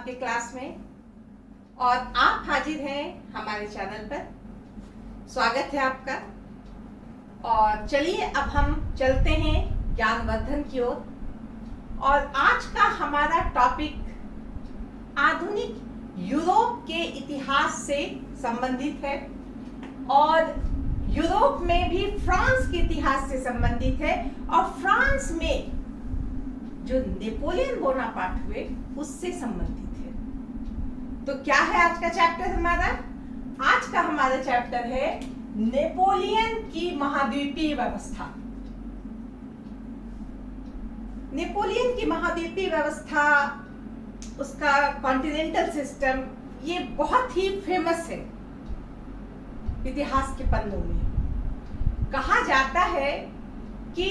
आपके क्लास में और आप हाजिर हैं हमारे चैनल पर। स्वागत है आपका। और चलिए अब हम चलते हैं ज्ञानवर्धन की ओर। और आज का हमारा टॉपिक आधुनिक यूरोप के इतिहास से संबंधित है और यूरोप में भी फ्रांस के इतिहास से संबंधित है और फ्रांस में जो नेपोलियन बोनापार्ट हुए उससे संबंधित है। तो क्या है आज का चैप्टर हमारा? आज का हमारा चैप्टर है नेपोलियन की महाद्वीपीय व्यवस्था। नेपोलियन की महाद्वीपीय व्यवस्था, उसका कॉन्टिनेंटल सिस्टम, ये बहुत ही फेमस है इतिहास के पन्नों में। कहा जाता है कि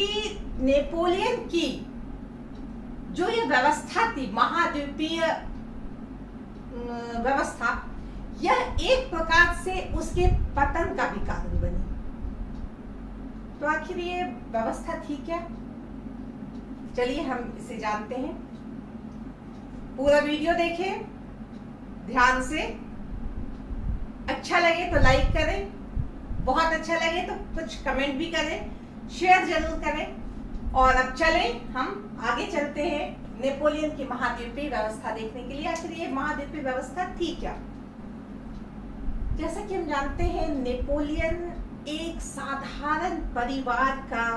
नेपोलियन की जो ये व्यवस्था थी, महाद्वीपीय व्यवस्था, यह एक प्रकार से उसके पतन का भी कारण बनी। तो आखिर ये व्यवस्था थी क्या? चलिए हम इसे जानते हैं। पूरा वीडियो देखें ध्यान से। अच्छा लगे तो लाइक करें, बहुत अच्छा लगे तो कुछ कमेंट भी करें, शेयर जरूर करें। और अब चलें हम आगे चलते हैं नेपोलियन की महाद्वीपीय व्यवस्था देखने के लिए। आखिर ये महाद्वीपीय व्यवस्था थी क्या? जैसा कि हम जानते हैं, नेपोलियन एक साधारण परिवार का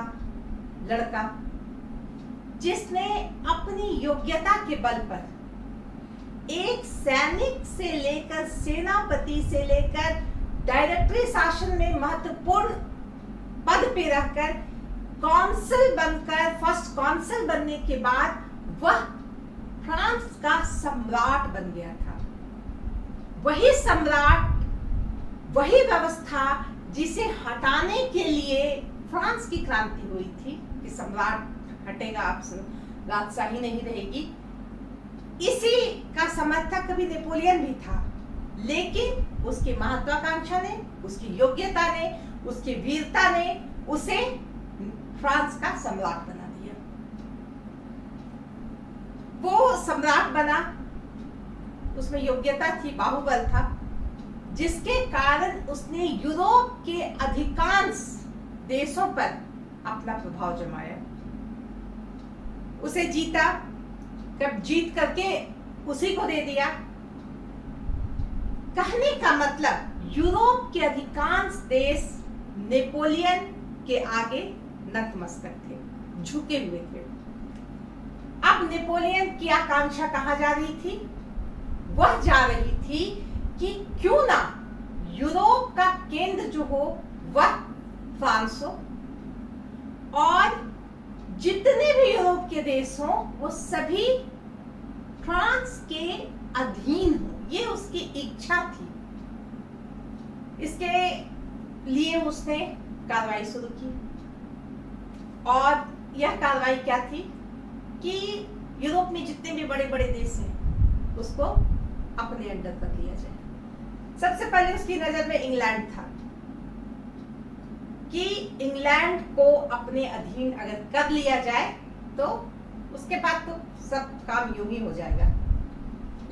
लड़का, जिसने अपनी योग्यता के बल पर एक सैनिक से लेकर सेनापति से लेकर डायरेक्टरी शासन में महत्वपूर्ण पद पे रहकर कॉन्सल बनकर, फर्स्ट कॉन्सल बनने के बाद वह फ्रांस का सम्राट बन गया था। वही सम्राट, वही व्यवस्था जिसे हटाने के लिए फ्रांस की क्रांति हुई थी कि सम्राट हटेगा, अब राजशाही नहीं रहेगी। इसी का समर्थक कभी नेपोलियन भी था, लेकिन उसकी महत्वाकांक्षा ने, उसकी योग्यता ने, उसकी वीरता ने उसे फ्रांस का सम्राट बना दिया। वो सम्राट बना, उसमें योग्यता थी, बाहुबल था, जिसके कारण उसने यूरोप के अधिकांश देशों पर अपना प्रभाव जमाया। उसे जीता, जब जीत करके उसी को दे दिया। कहने का मतलब यूरोप के अधिकांश देश नेपोलियन के आगे नतमस्तक थे, झुके हुए थे। अब नेपोलियन की आकांक्षा कहां जा रही थी? वह जा रही थी कि क्यों ना यूरोप का केंद्र जो हो वह फ्रांस हो और जितने भी यूरोप के देश हों वो सभी फ्रांस के अधीन हो। ये उसकी इच्छा थी। इसके लिए उसने कार्रवाई शुरू की। और यह कार्रवाई क्या थी कि यूरोप में जितने भी बड़े बड़े देश हैं उसको अपने अंडर कर लिया जाए। सबसे पहले उसकी नजर में इंग्लैंड था कि इंग्लैंड को अपने अधीन अगर कर लिया जाए तो उसके बाद तो सब काम यूं ही हो जाएगा।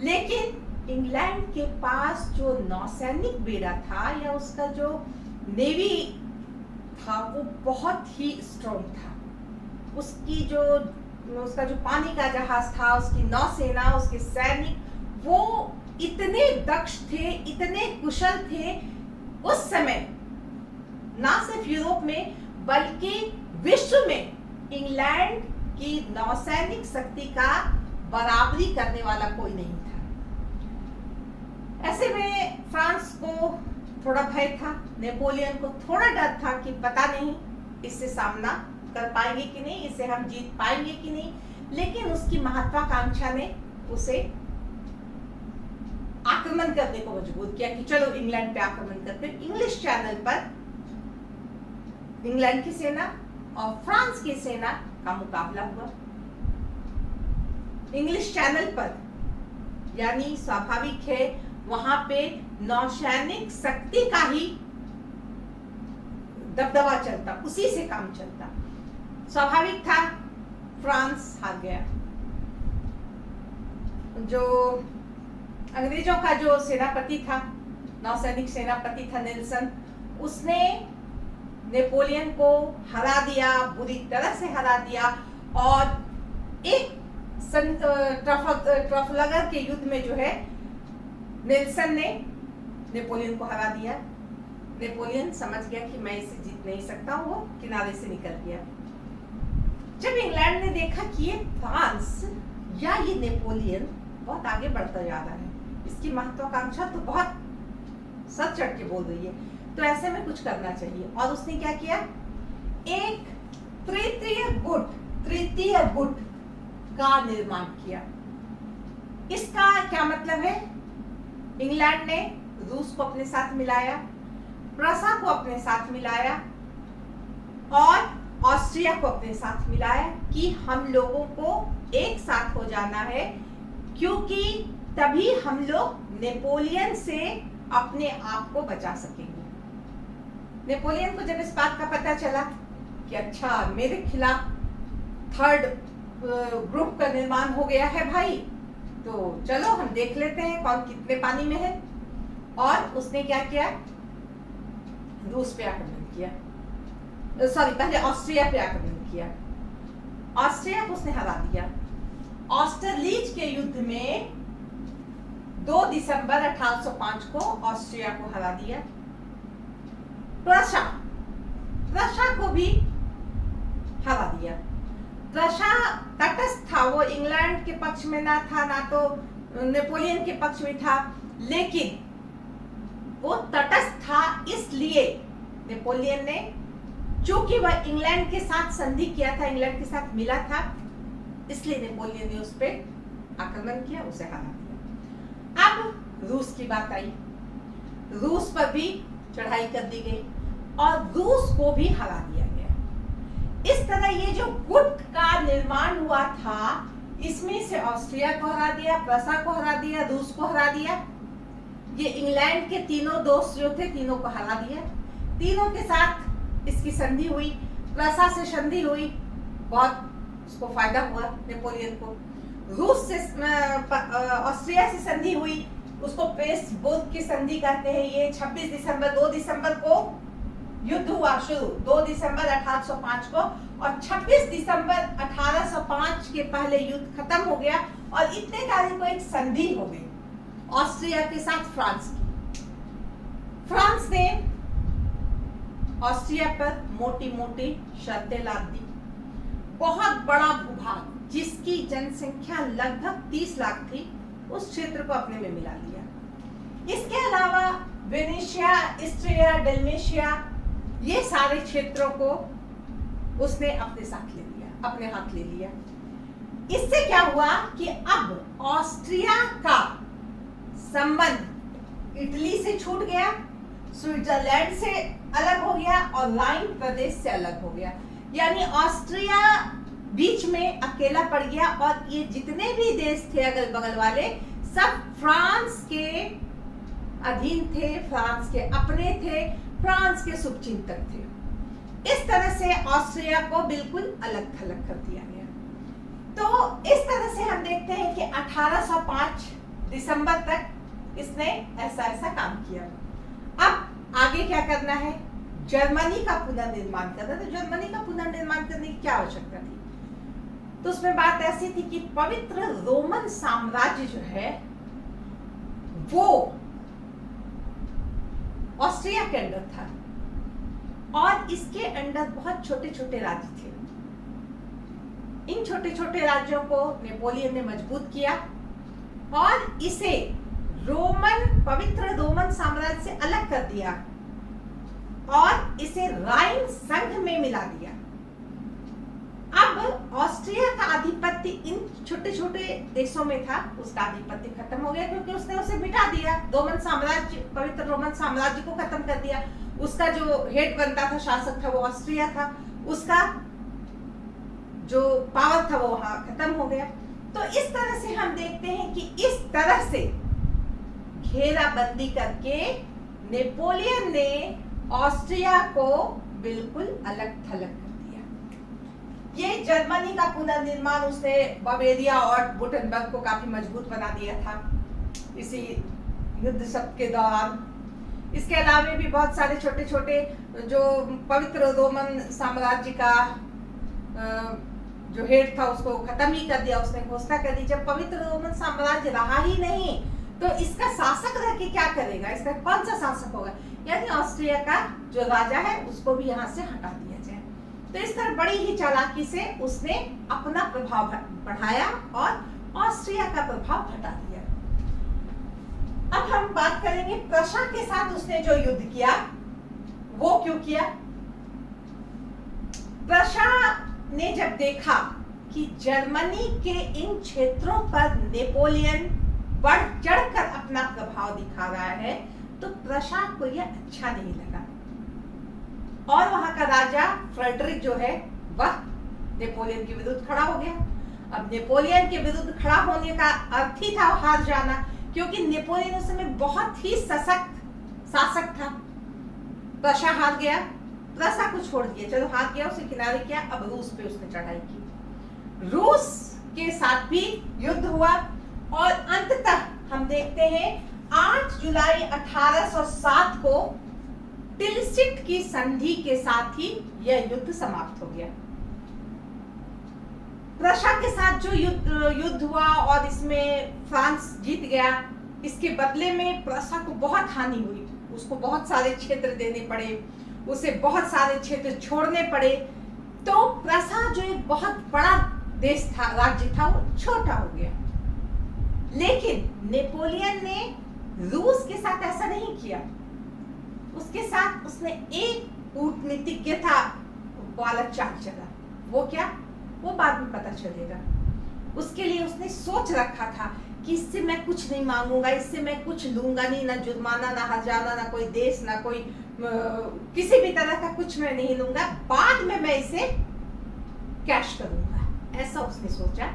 लेकिन इंग्लैंड के पास जो नौसैनिक बेड़ा था या उसका जो नेवी था वो बहुत ही स्ट्रॉन्ग था। उसका जो पानी का जहाज था, उसकी नौसेना, उसके सैनिक, वो इतने दक्ष थे, इतने कुशल थे उस समय। ना सिर्फ यूरोप में बल्कि विश्व में इंग्लैंड की नौसैनिक शक्ति का बराबरी करने वाला कोई नहीं था। ऐसे में फ्रांस को थोड़ा भय था, नेपोलियन को थोड़ा डर था कि पता नहीं इससे सामना कर पाएंगे कि नहीं, इससे हम जीत पाएंगे कि नहीं। लेकिन उसकी महत्वाकांक्षा ने उसे आक्रमण करने को मजबूर किया कि चलो इंग्लैंड पे आक्रमण करते। इंग्लिश चैनल पर इंग्लैंड की सेना और फ्रांस की सेना का मुकाबला हुआ। इंग्लिश चैनल पर, यानी स्वाभाविक है वहां पे नौसैनिक शक्ति का ही दबदबा चलता, उसी से काम चलता। स्वाभाविक था फ्रांस हार गया। जो अंग्रेजों का जो सेनापति था, नौसैनिक सेनापति था नेल्सन, उसने नेपोलियन को हरा दिया, बुरी तरह से हरा दिया। और एक ट्रफलगर के युद्ध में जो है नेल्सन ने नेपोलियन को हरा दिया। नेपोलियन समझ गया कि मैं इसे जीत नहीं सकता, वो किनारे से निकल गया। जब इंग्लैंड ने देखा कि ये फ्रांस या ये नेपोलियन बहुत आगे बढ़ता जा रहा है, इसकी महत्वाकांक्षा तो बहुत सच चढ़ के बोल रही है, तो ऐसे में कुछ करना चाहिए। और उसने क्या किया, एक तृतीय गुट का निर्माण किया। इसका क्या मतलब है, इंग्लैंड ने रूस को अपने साथ मिलाया, प्रसा को अपने साथ मिलाया और ऑस्ट्रिया को अपने साथ मिलाया कि हम लोगों को एक साथ हो जाना है, क्योंकि तभी हम लोग नेपोलियन से अपने आप को बचा सकेंगे। नेपोलियन को जब इस बात का पता चला कि अच्छा मेरे खिलाफ थर्ड ग्रुप का निर्माण हो गया है भाई, तो चलो हम देख लेते हैं कौन कितने पानी में है। और उसने क्या किया, रूस पे आक्रमण किया, सॉरी पहले ऑस्ट्रिया पे आक्रमण किया। ऑस्ट्रिया को उसने हरा दिया। ऑस्टरलीच के युद्ध में 2 दिसंबर 1805 को ऑस्ट्रिया को हरा दिया। प्रशा को भी हरा दिया। प्रशा तटस्थ था, वो इंग्लैंड के पक्ष में ना था ना तो नेपोलियन के पक्ष में था, लेकिन वो तटस्थ था इसलिए नेपोलियन ने, चूंकि वह इंग्लैंड के साथ संधि किया था, इंग्लैंड के साथ मिला था, इसलिए नेपोलियन ने उस पर आक्रमण किया, उसे हरा दिया। अब रूस की बात आई, रूस पर भी चढ़ाई कर दी गई और रूस को भी हरा दिया गया। इस तरह ये जो गुट का निर्माण हुआ था, इसमें से ऑस्ट्रिया को हरा दिया, प्रसा को हरा दिया, रूस को हरा दिया। ये इंग्लैंड के तीनों दोस्त जो थे, तीनों को हरा दिया। तीनों के साथ इसकी संधि हुई, प्रसा से संधि हुई, बहुत उसको फायदा हुआ नेपोलियन को। रूस से ऑस्ट्रिया से संधि हुई, उसको पेस्टबुर्ग की संधि कहते हैं। ये 26 दिसंबर 2 दिसंबर को युद्ध हुआ शुरू, 2 दिसंबर 1805 को, और 26 दिसंबर 1805 के पहले युद्ध खत्म हो गया और इतने तारीख को एक संधि हो गई ऑस्ट्रिया के साथ फ्रांस की। फ्रांस ने ऑस्ट्रिया पर मोटी मोटी शर्तें लाद दी। बहुत बड़ा भूभाग जिसकी जनसंख्या लगभग 30 लाख थी, उस क्षेत्र को अपने में मिला लिया। इसके अलावा वेनेशिया, इस्ट्रिया, डल्मेशिया, ये सारे क्षेत्रों को उसने अपने साथ ले लिया, अपने हाथ ले लिया। इससे क्या हुआ कि अब ऑस्ट्रिया का संबंध इटली से छूट गया, स्विट्जरलैंड से अलग हो गया और राइन प्रदेश से अलग हो गया। यानी ऑस्ट्रिया बीच में अकेला पड़ गया और ये जितने भी देश थे अगल बगल वाले, सब फ्रांस के अधीन थे, फ्रांस के अपने थे, फ्रांस के शुभचिंतक थे। इस तरह से ऑस्ट्रिया को बिल्कुल अलग थलग कर दिया गया। तो इस तरह से हम देखते हैं कि 1805 दिसंबर तक इसने ऐसा काम किया। अब आगे क्या करना है, जर्मनी का पुनर्निर्माण करना। तो जर्मनी का पुनर्निर्माण करने की क्या आवश्यकता थी, तो उसमें बात ऐसी थी कि पवित्र रोमन साम्राज्य जो है वो ऑस्ट्रिया के अंडर था और इसके अंडर बहुत छोटे छोटे राज्य थे। इन छोटे छोटे राज्यों को नेपोलियन ने मजबूत किया और इसे पवित्र रोमन साम्राज्य से अलग कर दिया और इसे राइन संघ में मिला दिया। अब ऑस्ट्रिया का आधिपत्य इन छोटे छोटे देशों में था, उसका आधिपत्य खत्म हो गया क्योंकि उसने उसे मिटा दिया। रोमन साम्राज्य, पवित्र रोमन साम्राज्य को खत्म कर दिया। उसका जो हेड बनता था, शासक था, वो ऑस्ट्रिया था, उसका जो पावर था वो वहां खत्म हो गया। तो इस तरह से हम देखते हैं कि इस तरह से घेराबंदी करके नेपोलियन ने ऑस्ट्रिया को बिल्कुल अलग थलग कर दिया। ये जर्मनी का पुनर्निर्माण उसने बावेरिया और वुटेनबर्ग को काफी मजबूत बना दिया था। इसी युद्ध सब के दौरान। इसके अलावा भी बहुत सारे छोटे छोटे जो पवित्र रोमन साम्राज्य का जो हेड था उसको खत्म ही कर दिया, उसने घोषणा कर दी जब पवित्र रोमन साम्राज्य रहा ही नहीं तो इसका शासक रह के क्या करेगा, इसका कौन सा शासक होगा, यानी ऑस्ट्रिया का जो राजा है उसको भी यहाँ से हटा दिया जाए। तो इस तरह बड़ी ही चालाकी से उसने अपना प्रभाव बढ़ाया और ऑस्ट्रिया का प्रभाव हटा दिया। अब हम बात करेंगे प्रशा के साथ उसने जो युद्ध किया वो क्यों किया। प्रशा ने जब देखा कि जर्मनी के इन क्षेत्रों पर नेपोलियन बढ़ चढ़कर अपना प्रभाव दिखा रहा है तो प्रशा को यह अच्छा नहीं लगा और वहां का राजा फ्रेडरिक जो है वह नेपोलियन के विरुद्ध खड़ा हो गया। अब नेपोलियन के विरुद्ध खड़ा होने का अर्थ ही था हार जाना, क्योंकि नेपोलियन उस समय बहुत ही सशक्त शासक था। प्रशा हार गया, प्रशा को छोड़ दिया, चलो हार गया, उसे किनारे किया। अब रूस पे उसने चढ़ाई की, रूस के साथ भी युद्ध हुआ और अंततः हम देखते हैं 8 जुलाई 1807 को टिलसिट की संधि के साथ ही यह युद्ध समाप्त हो गया। प्रशा के साथ जो युद्ध हुआ और इसमें फ्रांस जीत गया, इसके बदले में प्रशा को बहुत हानि हुई, उसको बहुत सारे क्षेत्र देने पड़े, उसे बहुत सारे क्षेत्र छोड़ने पड़े। तो प्रशा जो एक बहुत बड़ा देश था, राज्य था, वो छोटा हो गया। लेकिन नेपोलियन ने रूस के साथ ऐसा नहीं किया, उसके साथ उसने एक कूटनीतिज्ञता वाला चाल चला। वो क्या, वो बाद में पता चलेगा। उसके लिए उसने सोच रखा था कि इससे मैं कुछ नहीं मांगूंगा, इससे मैं कुछ लूंगा नहीं, ना जुर्माना, ना हर्जाना, ना कोई देश, ना कोई किसी भी तरह का कुछ मैं नहीं लूंगा, बाद में मैं इसे कैश करूंगा, ऐसा उसने सोचा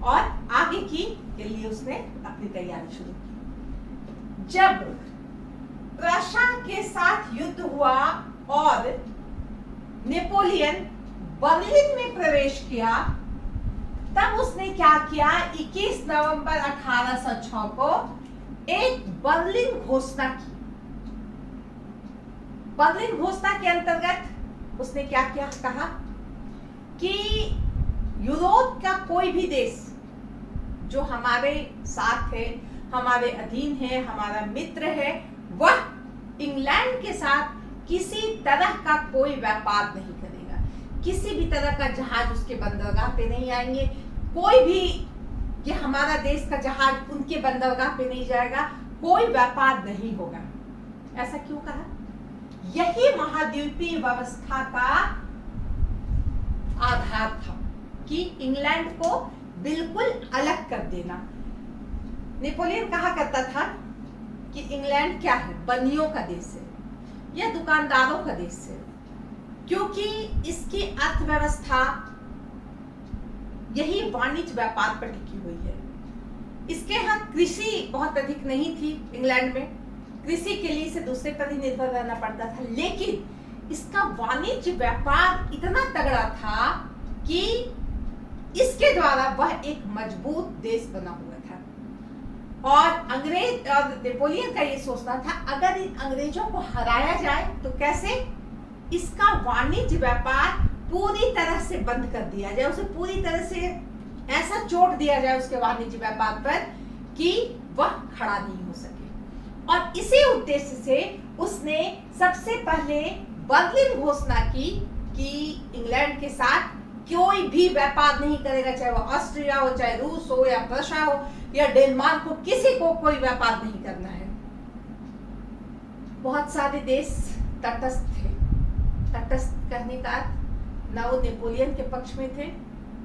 और आगे की के लिए उसने अपनी तैयारी शुरू की। जब प्रशा के साथ युद्ध हुआ और नेपोलियन बर्लिन में प्रवेश किया, तब उसने क्या किया, 21 नवंबर 1806 को एक बर्लिन घोषणा की। बर्लिन घोषणा के अंतर्गत उसने क्या किया, कहा कि यूरोप का कोई भी देश जो हमारे साथ है, हमारे अधीन है, हमारा मित्र है, वह इंग्लैंड के साथ किसी तरह का कोई व्यापार नहीं करेगा, किसी भी तरह का जहाज उसके बंदरगाह पे नहीं आएंगे, कोई भी ये हमारा देश का जहाज उनके बंदरगाह पे नहीं जाएगा, कोई व्यापार नहीं होगा। ऐसा क्यों कहा? यही महाद्वीपीय व्यवस्था का आधार था कि इंग्लैंड को बिल्कुल अलग कर देना। नेपोलियन कहा करता था कि इंग्लैंड क्या है, बनियों का देश है या दुकानदारों का देश है, क्योंकि इसकी अर्थव्यवस्था यही वाणिज्य व्यापार पर टिकी हुई है। इसके यहाँ कृषि बहुत अधिक नहीं थी, इंग्लैंड में कृषि के लिए इसे दूसरे पर ही निर्भर रहना पड़ता था, लेकिन इसका वाणिज्य व्यापार इतना तगड़ा था कि इसके द्वारा वह एक मजबूत देश बना हुआ था। और अंग्रेज और नेपोलियन का ये सोचना था, अगर इन अंग्रेजों को हराया जाए तो कैसे, इसका वाणिज्य व्यापार पूरी तरह से बंद कर दिया जाए, उसे पूरी तरह से ऐसा चोट दिया जाए उसके वाणिज्य व्यापार पर कि वह खड़ा नहीं हो सके। और इसी उद्देश्य से उसने सबसे पहले बर्लिन घोषणा की कि इंग्लैंड के साथ कोई भी व्यापार नहीं करेगा, चाहे वो ऑस्ट्रिया हो, चाहे रूस हो या प्रशा हो या डेनमार्क हो, किसी को कोई व्यापार नहीं करना है। बहुत सारे देश तटस्थ थे। तटस्थ कहने का अर्थ ना वो नेपोलियन के पक्ष में थे,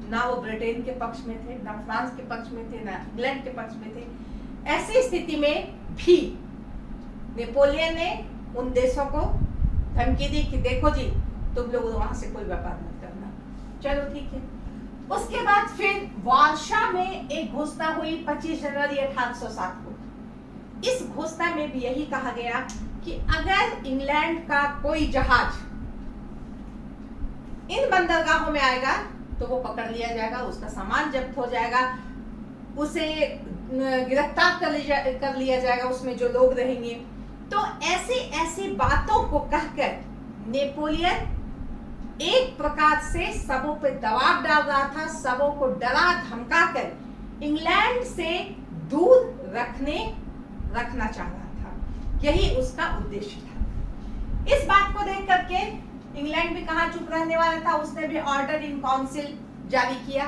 ना वो ब्रिटेन के पक्ष में थे, ना फ्रांस के पक्ष में थे, ना इंग्लैंड के पक्ष में थे। ऐसी स्थिति में भी नेपोलियन ने उन देशों को धमकी दी कि देखो जी, तुम लोग वहां से कोई व्यापार मत करना। चलो ठीक है। उसके बाद फिर वार्शा में एक घोषणा हुई 25 जनवरी 1807 को। इस घोषणा में भी यही कहा गया कि अगर इंग्लैंड का कोई जहाज इन बंदरगाहों में आएगा तो वो पकड़ लिया जाएगा, उसका सामान जब्त हो जाएगा, उसे गिरफ्तार कर लिया जाएगा उसमें जो लोग रहेंगे। तो ऐसी ऐसी बातों को कहकर नेपोलियन एक प्रकार से सबों पे दबाव डाल रहा था, सबों को डरा धमका कर इंग्लैंड से दूर रखना चाह रहा था। यही उसका उद्देश्य था। इस बात को देख करके इंग्लैंड भी कहां चुप रहने वाला था, उसने भी ऑर्डर इन काउंसिल जारी किया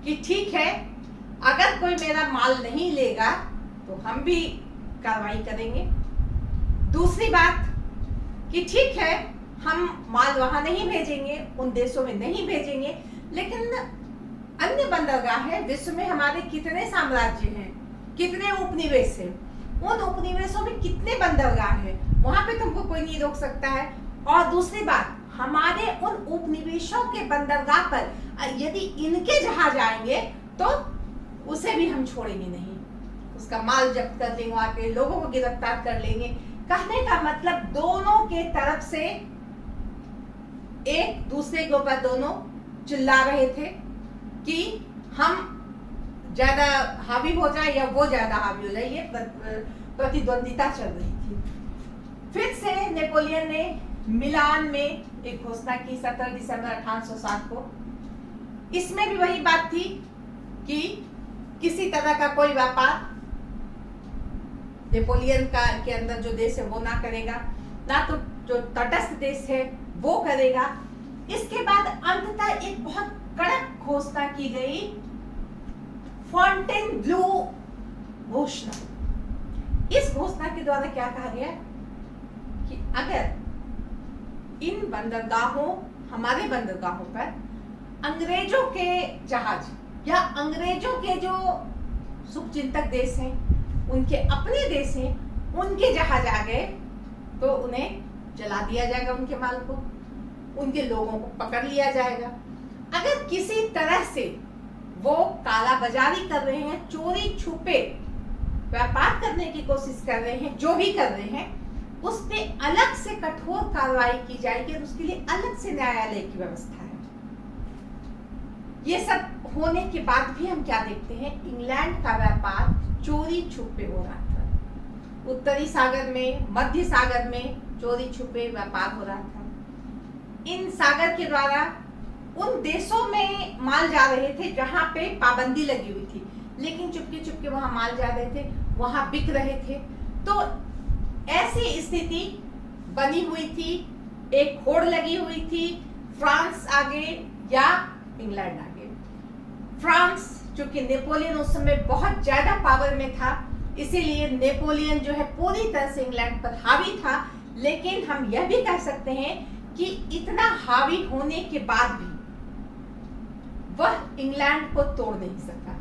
कि ठीक है, अगर कोई मेरा माल नहीं लेगा तो हम भी कार्रवाई करेंगे। दूसरी बात कि ठीक है, हम माल वहां नहीं भेजेंगे, उन देशों में नहीं भेजेंगे, लेकिन अन्य बंदरगाह है विश्व में, हमारे कितने साम्राज्य हैं, कितने उपनिवेश हैं, उन उपनिवेशों में कितने बंदरगाह हैं, वहां पे तुमको कोई नहीं रोक सकता है। और दूसरी बात, हमारे उन उपनिवेशों के बंदरगाह पर यदि इनके जहाज आएंगे तो उसे भी हम छोड़ेंगे नहीं, उसका माल जब्त कर लेंगे, वहां के लोगों को गिरफ्तार कर लेंगे। कहने का मतलब दोनों के तरफ से एक दूसरे के ऊपर दोनों चिल्ला रहे थे कि हम ज्यादा हावी हो जाए या वो ज्यादा हावी हो जाए, ये प्रतिद्वंदिता चल रही थी। फिर से नेपोलियन ने मिलान में एक घोषणा की 17 दिसंबर 1807 को। इसमें भी वही बात थी कि किसी तरह का कोई व्यापार नेपोलियन के अंदर जो देश है वो ना करेगा, ना तो जो तटस्थ देश है वो करेगा। इसके बाद अंततः एक बहुत कड़क घोषणा की गई, फॉन्टेनब्लू घोषणा। इस घोषणा के द्वारा क्या कहा गया कि अगर इन बंदरगाहों, हमारे बंदरगाहों पर अंग्रेजों के जहाज या अंग्रेजों के जो शुभचिंतक देश हैं, उनके अपने देश हैं, उनके जहाज आ गए तो उन्हें जला दिया जाएगा, उनके माल को, उनके लोगों को पकड़ लिया जाएगा। अगर किसी तरह से वो काला बाजारी कर रहे हैं, चोरी छुपे व्यापार करने की कोशिश कर रहे हैं, जो भी कर रहे हैं, उस पे अलग से कठोर कार्रवाई की जाएगी और उसके लिए अलग से न्यायालय की व्यवस्था है। ये सब होने के बाद भी हम क्या देखते हैं, इंग्लैंड का व्यापार चोरी छुपे हो रहा था। उत्तरी सागर में, मध्य सागर में चोरी छुपे व्यापार हो रहा था। इन सागर के द्वारा उन देशों में माल जा रहे थे जहां पे पाबंदी लगी हुई थी, लेकिन चुपके चुपके वहां माल जा रहे थे, वहां बिक रहे थे। तो ऐसी स्थिति बनी हुई थी, एक होड़ लगी हुई थी, फ्रांस आगे या इंग्लैंड आगे। फ्रांस, चूंकि नेपोलियन उस समय बहुत ज्यादा पावर में था, इसीलिए नेपोलियन जो है पूरी तरह से इंग्लैंड पर हावी था। लेकिन हम यह भी कह सकते हैं कि इतना हावी होने के बाद भी वह इंग्लैंड को तोड़ नहीं सका।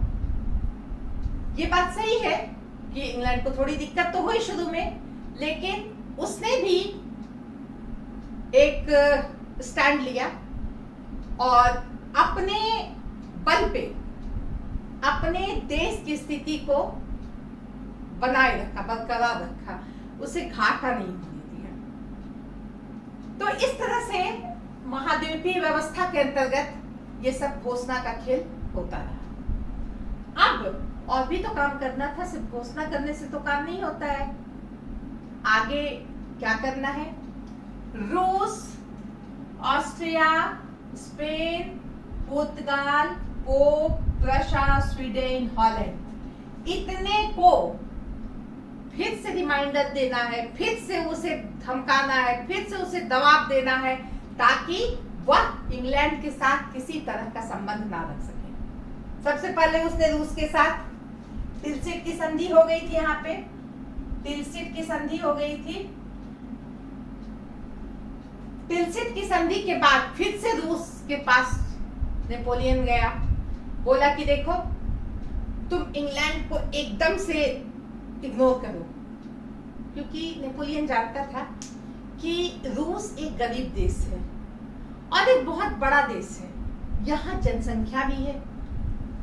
ये बात सही है कि इंग्लैंड को थोड़ी दिक्कत तो हुई शुरू में, लेकिन उसने भी एक स्टैंड लिया और अपने बल पे अपने देश की स्थिति को बनाए रखा, बरकरार रखा, उसे घाटा नहीं होने दिया। तो इस तरह से महाद्वीपीय व्यवस्था के अंतर्गत ये सब घोषणा का खेल होता रहा। अब और भी तो काम करना था, सिर्फ घोषणा करने से तो काम नहीं होता है। आगे क्या करना है? रूस, ऑस्ट्रिया, स्पेन, पुर्तगाल, पोप, रशिया, स्वीडन, हॉलैंड, इतने को फिर से रिमाइंडर देना है, फिर से उसे धमकाना है, फिर से उसे दबाव देना है, ताकि वह इंग्लैंड के साथ किसी तरह का संबंध ना रख सके। सबसे पहले उसने रूस के साथ तिलसिट की संधि हो गई थी, यहाँ पे तिलसिट की संधि हो गई थी। तिलसिट की संधि के बाद फिर से रूस के पास नेपोलियन गया, बोला कि देखो तुम इंग्लैंड को एकदम से इग्नोर करो, क्योंकि नेपोलियन जानता था कि रूस एक गरीब देश है और एक बहुत बड़ा देश है, यहाँ जनसंख्या भी है,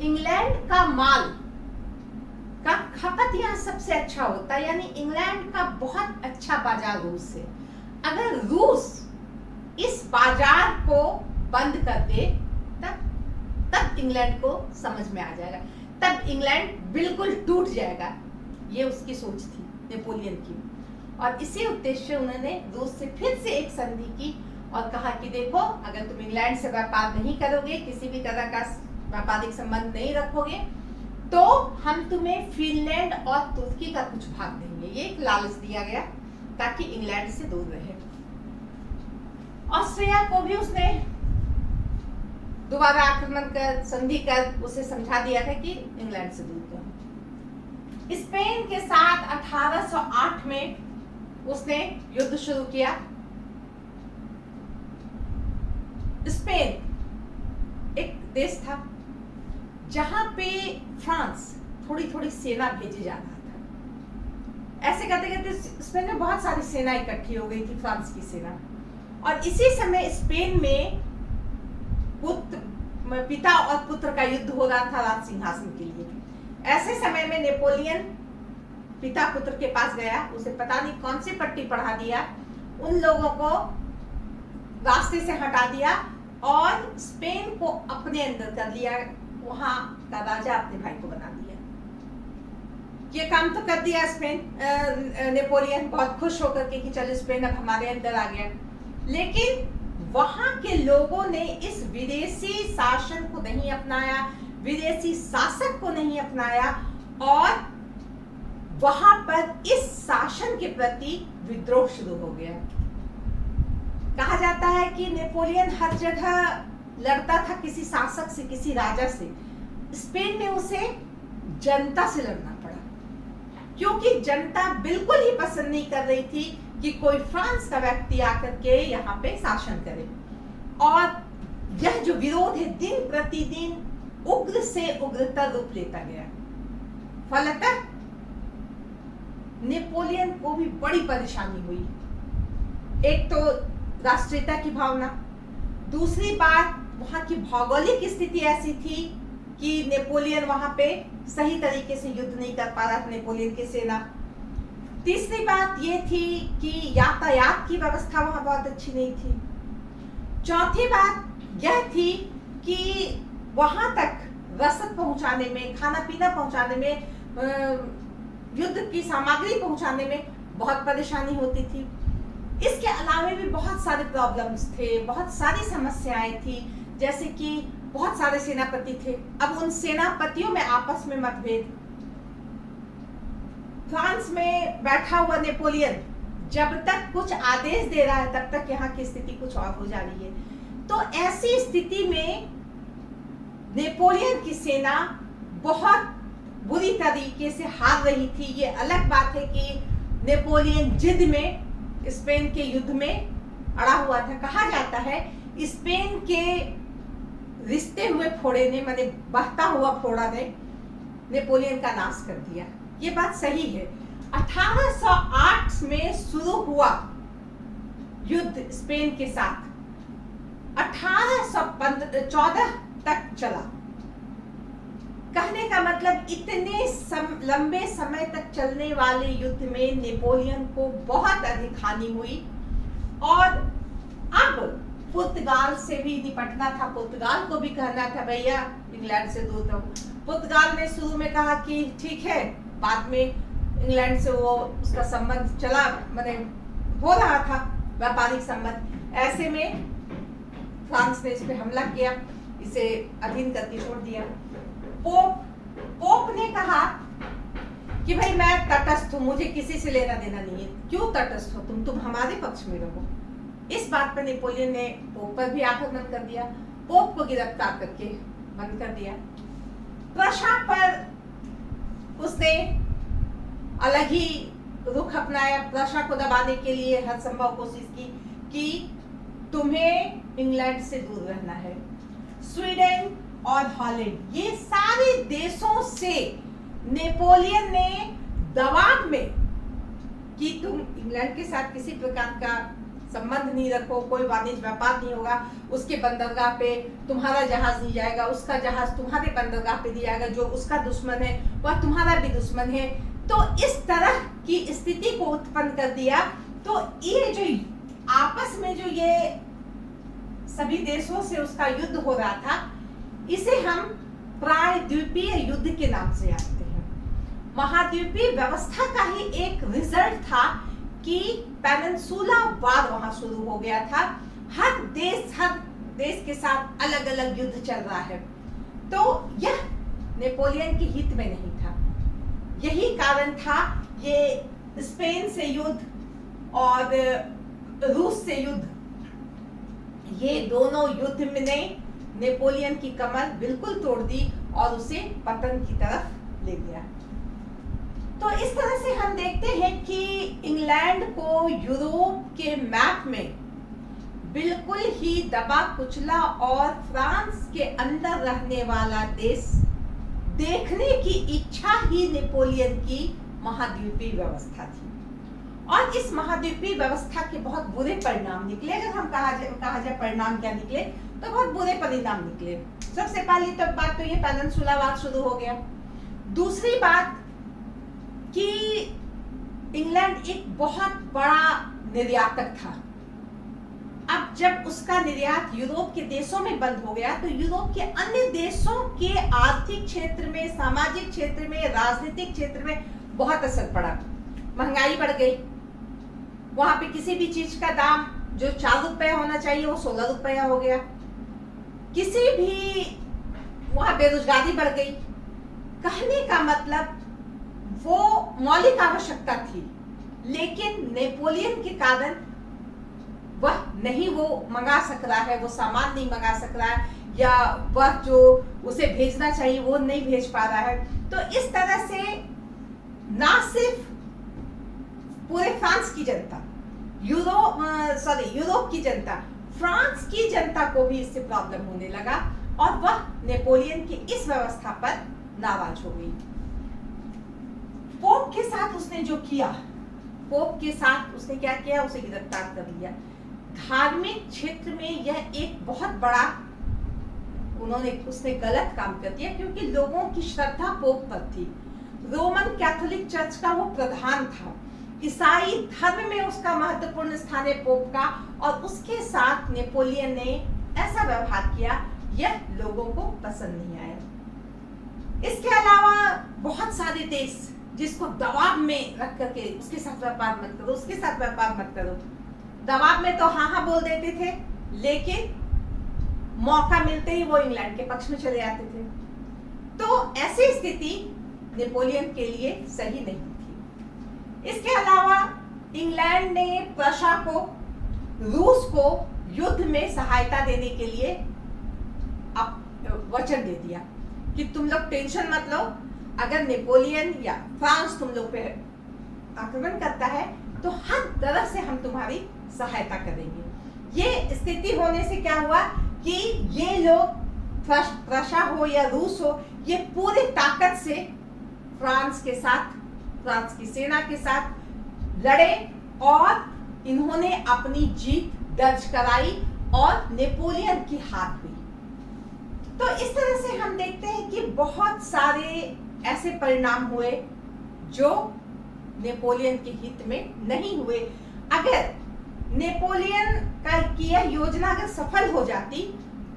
इंग्लैंड का माल का खपत यहाँ सबसे अच्छा होता है, यानी इंग्लैंड का बहुत अच्छा बाजार रूस है। अगर रूस इस बाजार को बंद कर दे तब इंग्लैंड को समझ में आ जाएगा। तब इंग्लैंड बिल्कुल टूट जाएगा। ये उसकी सोच थी नेपोलियन की। और इसी उद्देश्य से उन्होंने रूस से फिर से एक संधि की और कहा कि देखो, अगर तुम इंग्लैंड से व्यापार नहीं करोगे, किसी भी तरह का व्यापारिक संबंध नहीं रखोगे, तो हम तुम्हें फिनलैंड और तुर्की का कुछ भाग देंगे। ये एक लालच दिया गया ताकि इंग्लैंड से दूर रहे। ऑस्ट्रिया को भी उसने दोबारा आक्रमण कर, संधि कर उसे समझा दिया था कि इंग्लैंड से दूर रहो। स्पेन के साथ 1808 में उसने युद्ध शुरू किया। स्पेन एक देश था जहां पे फ्रांस थोड़ी थोड़ी सेना भेजे जा रहा था। ऐसे करते करते स्पेन में बहुत सारी सेना इकट्ठी हो गई थी, फ्रांस की सेना। और इसी समय स्पेन में पिता और पुत्र का युद्ध हो रहा था राज सिंहासन के लिए। ऐसे समय में नेपोलियन पिता पुत्र के पास गया, उसे पता नहीं कौन सी पट्टी पढ़ा दिया, उन लोगों को रास्ते से हटा दिया और स्पेन को अपने अंदर कर लिया, वहां का राजा अपने भाई को बना दिया। ये काम तो कर दिया स्पेन, नेपोलियन बहुत खुश होकर के कि चलो स्पेन अब हमारे अंदर आ गया। लेकिन वहां के लोगों ने इस विदेशी शासन को नहीं अपनाया, विदेशी शासक को नहीं अपनाया और वहां पर इस शासन के प्रति विद्रोह शुरू हो गया। कहा जाता है कि नेपोलियन हर जगह लड़ता था किसी शासक से, किसी राजा से। स्पेन में उसे जनता से लड़ना पड़ा, क्योंकि जनता बिल्कुल ही पसंद नहीं कर रही थी कि कोई फ्रांस का व्यक्ति आकर के यहाँ पे शासन करे। और यह जो विरोध है दिन प्रतिदिन उग्र से उग्रतर रूप लेता गया। फलतः नेपोलियन को भी बड़ी परेशानी हुई। एक तो राष्ट्रीयता की भावना, दूसरी बात वहां की भौगोलिक स्थिति ऐसी थी कि नेपोलियन वहां पे सही तरीके से युद्ध नहीं कर पा रहा था, नेपोलियन की सेना। तीसरी बात ये थी कि यातायात की व्यवस्था वहां बहुत अच्छी नहीं थी। चौथी बात यह थी कि वहां तक रसद पहुंचाने में, खाना पीना पहुंचाने में, युद्ध की सामग्री पहुंचाने में बहुत परेशानी होती थी। इसके अलावा भी बहुत सारे प्रॉब्लम्स थे, बहुत सारी समस्याएं थी, जैसे कि बहुत सारे सेनापति थे। अब उन सेनापतियों में आपस में मतभेद। फ्रांस में बैठा हुआ नेपोलियन जब तक कुछ आदेश दे रहा है, तब तक यहाँ की स्थिति कुछ और हो जा रही है। तो ऐसी स्थिति में नेपोलियन की सेना बहुत बुरी तरीके से हार रही थी। ये अलग बात है कि नेपोलियन जिद में स्पेन के युद्ध में अड़ा हुआ था। कहा जाता है स्पेन के रिश्ते हुए फोड़े ने, माने बहता हुआ फोड़ा ने नेपोलियन का नाश कर दिया। ये बात सही है। 1808 में शुरू हुआ युद्ध स्पेन के साथ 1814 तक चला। कहने का मतलब इतने लंबे समय तक चलने वाले युद्ध में नेपोलियन को बहुत अधिक हानि हुई। और अब पुर्तगाल से भी निपटना था। पुर्तगाल को भी कहना था भैया इंग्लैंड से दूर रहो। पुर्तगाल ने शुरू में कहा कि ठीक है, बाद में इंग्लैंड से वो उसका संबंध चला, माने हो रहा था व्यापारिक संबंध। ऐसे में फ्रांस ने इस पे हमला किया, इसे अधीन करके छोड़ दिया। पोप ने कहा कि भाई मैं तटस्थ हूं, मुझे किसी से लेना देना नहीं है। क्यों तटस्थ हो तुम हमारे पक्ष में रहो। इस बात पर नेपोलियन ने पोप पर भी आक्रमण कर दिया, पोप को गिरफ्तार करके बंद कर दिया। प्रशा पर उसने अलग ही रुख अपनाया, प्रशा को दबाने के लिए हर संभव कोशिश की कि तुम्हें इंग्लैंड से दूर रहना है। स्वीडन और हॉलैंड, ये सारे देशों से नेपोलियन ने दबाव में कि तुम इंग्लैंड के साथ किसी प्रकार का संबंध नहीं रखो, कोई वाणिज्य व्यापार नहीं होगा, उसके बंदरगाह पे तुम्हारा जहाज नहीं जाएगा, उसका जहाज तुम्हारे बंदरगाह पे नहीं जाएगा, जो उसका दुश्मन है वह तुम्हारा भी दुश्मन है। तो इस तरह की स्थिति को उत्पन्न कर दिया। तो ये जो आपस में जो ये सभी देशों से उसका युद्ध हो रहा था, इसे हम प्रायद्वीपीय युद्ध के नाम से जानते हैं। महाद्वीपीय व्यवस्था का ही एक रिजल्ट था कि पेनिनसुला वार वहां शुरू हो गया था। हर देश के साथ अलग अलग युद्ध चल रहा है, तो यह नेपोलियन के हित में नहीं था। यही कारण था ये स्पेन से युद्ध और रूस से युद्ध, ये दोनों युद्ध में ने नेपोलियन की कमर बिल्कुल तोड़ दी और उसे पतन की तरफ ले गया। तो इस तरह से हम देखते हैं कि इंग्लैंड को यूरोप के मैप में बिल्कुल ही दबा कुचला और फ्रांस के अंदर रहने वाला देश देखने की इच्छा ही नेपोलियन की महाद्वीपीय व्यवस्था थी। और इस महाद्वीपीय व्यवस्था के बहुत बुरे परिणाम निकले। अगर हम कहा जाए परिणाम क्या निकले, तो बहुत बुरे परिणाम निकले। सबसे पहली तो बात तो ये पेनिनसुला वार शुरू हो गया। दूसरी बात कि इंग्लैंड एक बहुत बड़ा निर्यातक था। अब जब उसका निर्यात यूरोप के देशों में बंद हो गया, तो यूरोप के अन्य देशों के आर्थिक क्षेत्र में, सामाजिक क्षेत्र में, राजनीतिक क्षेत्र में बहुत असर पड़ा। महंगाई बढ़ गई। वहां पे किसी भी चीज का दाम जो 4 रुपया होना चाहिए वो 16 रुपया हो गया। किसी भी वहां बेरोजगारी बढ़ गई। कहने का मतलब वो मौलिक आवश्यकता थी, लेकिन नेपोलियन के कारण वह नहीं वो मंगा सक रहा है, वो सामान नहीं मंगा सक रहा है, या वह जो उसे भेजना चाहिए वो नहीं भेज पा रहा है। तो इस तरह से ना सिर्फ पूरे फ्रांस की जनता, यूरोप की जनता, फ्रांस की जनता को भी इससे प्रॉब्लम होने लगा और वह नेपोलियन की इस व्यवस्था पर नाराज हो गई। पोप के साथ उसने जो किया, पोप के साथ उसने क्या किया, उसे गिरफ्तार कर लिया। धार्मिक क्षेत्र में यह एक बहुत बड़ा उसने गलत काम कर दिया, क्योंकि लोगों की श्रद्धा पोप पर थी। रोमन कैथोलिक चर्च का वो प्रधान था। ईसाई धर्म में उसका महत्वपूर्ण स्थान है पोप का, और उसके साथ नेपोलियन ने ऐसा व्यवहार किया, यह लोगों को पसंद नहीं आया। इसके अलावा बहुत सारे देश जिसको दबाव में रख करके उसके साथ व्यापार मत करो, उसके साथ व्यापार मत करो, दबाव में तो हाँ बोल देते थे, लेकिन मौका मिलते ही वो इंग्लैंड के पक्ष में चले जाते थे। तो ऐसी स्थिति नेपोलियन के लिए सही नहीं थी। इसके अलावा इंग्लैंड ने प्रशा को, रूस को युद्ध में सहायता देने के लिए वचन दे दिया कि तुम लोग टेंशन मत लो, अगर नेपोलियन या फ्रांस तुम लोग पे आक्रमण करता है तो हर तरह से हम तुम्हारी सहायता करेंगे। ये स्थिति होने से क्या हुआ कि ये लोग, प्रशा हो या रूस हो, ये पूरी ताकत से फ्रांस के साथ, फ्रांस की सेना के साथ लड़े और इन्होंने अपनी जीत दर्ज कराई और नेपोलियन की हार हुई। तो इस तरह से हम देखते हैं कि बहुत सारे ऐसे परिणाम हुए जो नेपोलियन के हित में नहीं हुए। अगर नेपोलियन की यह योजना अगर सफल हो जाती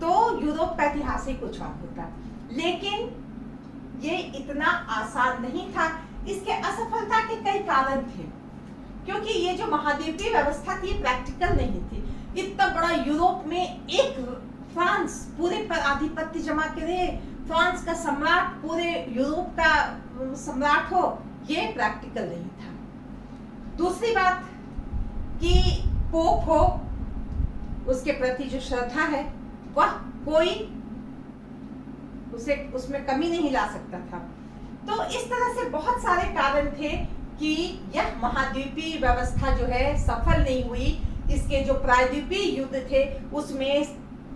तो यूरोप का इतिहास ही कुछ और होता, लेकिन ये इतना आसान नहीं था। इसके असफलता के कई कारण थे, क्योंकि ये जो महाद्वीपीय व्यवस्था थी प्रैक्टिकल नहीं थी। इतना बड़ा यूरोप में एक फ्रांस पूरे पर आधिपत्य जमा करे, फ्रांस का सम्राट पूरे यूरोप का सम्राट हो, ये प्रैक्टिकल नहीं था। दूसरी बात कि पोप हो, उसके प्रति जो श्रद्धा है वह कोई उसमें कमी नहीं ला सकता था। तो इस तरह से बहुत सारे कारण थे कि यह महाद्वीपीय व्यवस्था जो है सफल नहीं हुई। इसके जो प्रायद्वीपीय युद्ध थे उसमें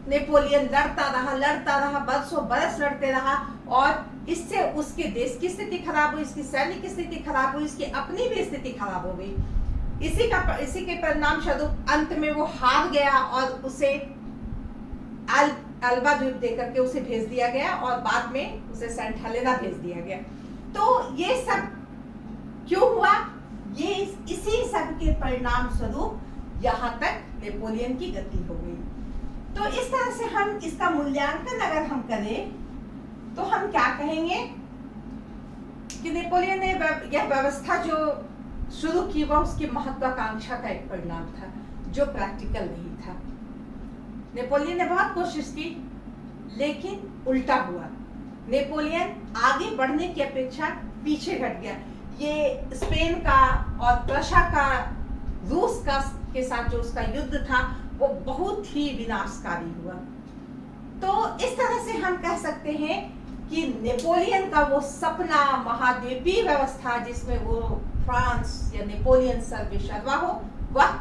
नेपोलियन लड़ता रहा, बरसों बरस लड़ते रहा, और इससे उसके देश की स्थिति खराब हुई, इसकी सैनिक की स्थिति खराब हुई, इसकी अपनी भी स्थिति खराब हो गई। इसी के परिणाम स्वरूप अंत में वो हार गया और उसे अल्बा द्वीप देकर के उसे भेज दिया गया और बाद में उसे सेंट हेलेना भेज दिया गया। तो ये सब क्यों हुआ? ये इसी सब के परिणाम स्वरूप यहाँ तक नेपोलियन की गति हो गई। तो इस तरह से हम इसका मूल्यांकन अगर हम करें तो हम क्या कहेंगे कि नेपोलियन ने यह व्यवस्था जो शुरू की वह उसकी महत्वाकांक्षा का एक परिणाम था जो प्रैक्टिकल नहीं था। नेपोलियन ने बहुत कोशिश की लेकिन उल्टा हुआ। नेपोलियन आगे बढ़ने की अपेक्षा पीछे हट गया। ये स्पेन का और प्रशा का, रूस का के साथ जो उसका युद्ध था वो बहुत ही विनाशकारी हुआ। तो इस तरह से हम कह सकते हैं कि नेपोलियन का वो सपना महाद्वीपीय व्यवस्था जिसमें वो फ्रांस या नेपोलियन सर्वश्रेष्ठ हो वह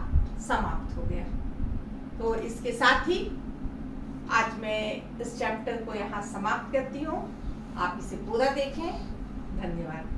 समाप्त हो गया। तो इसके साथ ही आज मैं इस चैप्टर को यहाँ समाप्त करती हूँ। आप इसे पूरा देखें। धन्यवाद।